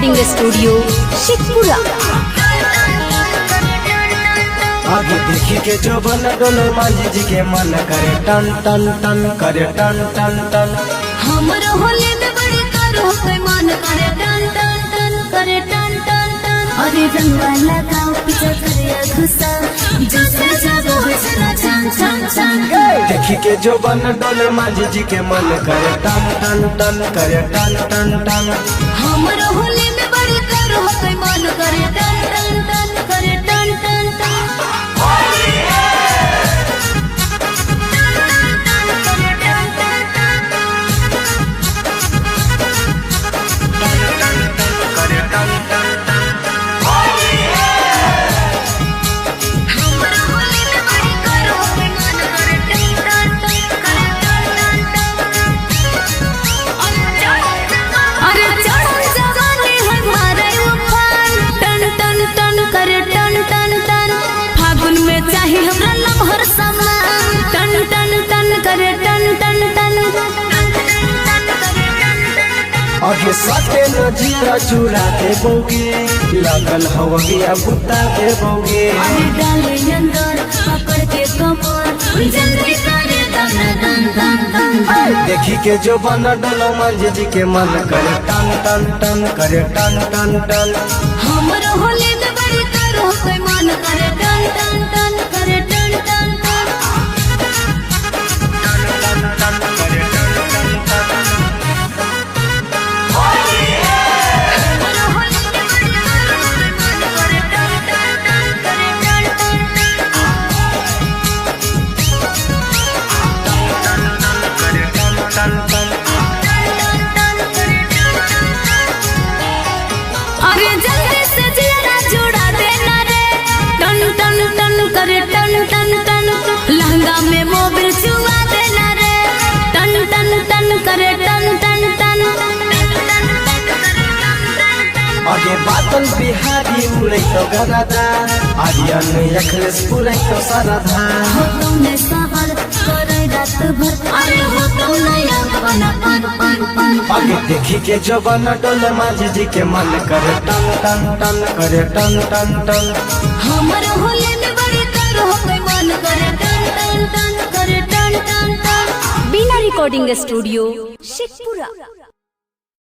Recording studio Sheikhpura. आगे देखी के जो बन डोले मांझी जी के मन करे टन टन टन करे टन टन टन। हमरो होले में बड़ी करो कोई मन करे टन टन टन करे टन टन टन। अरे रंगवा लगाओ पीछे करे घुसा जैसे जागो वैसा छन छन छन। देखी के जो बन डोले मांझी जी के मन करे टन टन टन करे टन टन टन। हमरो होले में बड़ी करो कोई मन करे टन टन टन करे टन टन टन। आगे सटे नजिया चूड़ा दे बोगे लगल हवगिया बुता दे बोगे। डाले अंदर पकड़ के कमर जल्दी करे दन दन दन दन। देखी के जो बन डोलो मांझी जी के मन करे टन टन टन करे टन टन टन। हमरो होले में बड़ी करो कोई मन करे टन टन टन करे टन टन टन। अरे जल्दी से जिया जोड़ा देना रे टन टन टन करे टन टन टन। लहंगा में मोबिल छुआ देना रे टन टन टन करे टन टन टन। आगे बातल बिहारी उड़े तो गरादा आर्यन अखिलेश पुरे तो साराधा। हो तुमने सहर करे रात भर अरे हो तुम नया बना पन पन पन। आगे देखी के जो बन डोले मांझी जी के मन करे टन टन टन करे टन टन टन। हमर होले में बड़ी करो कोई मन करे टन टन टन करे टन टन टन। बिना रिकॉर्डिंग स्टूडियो शेखपुरा।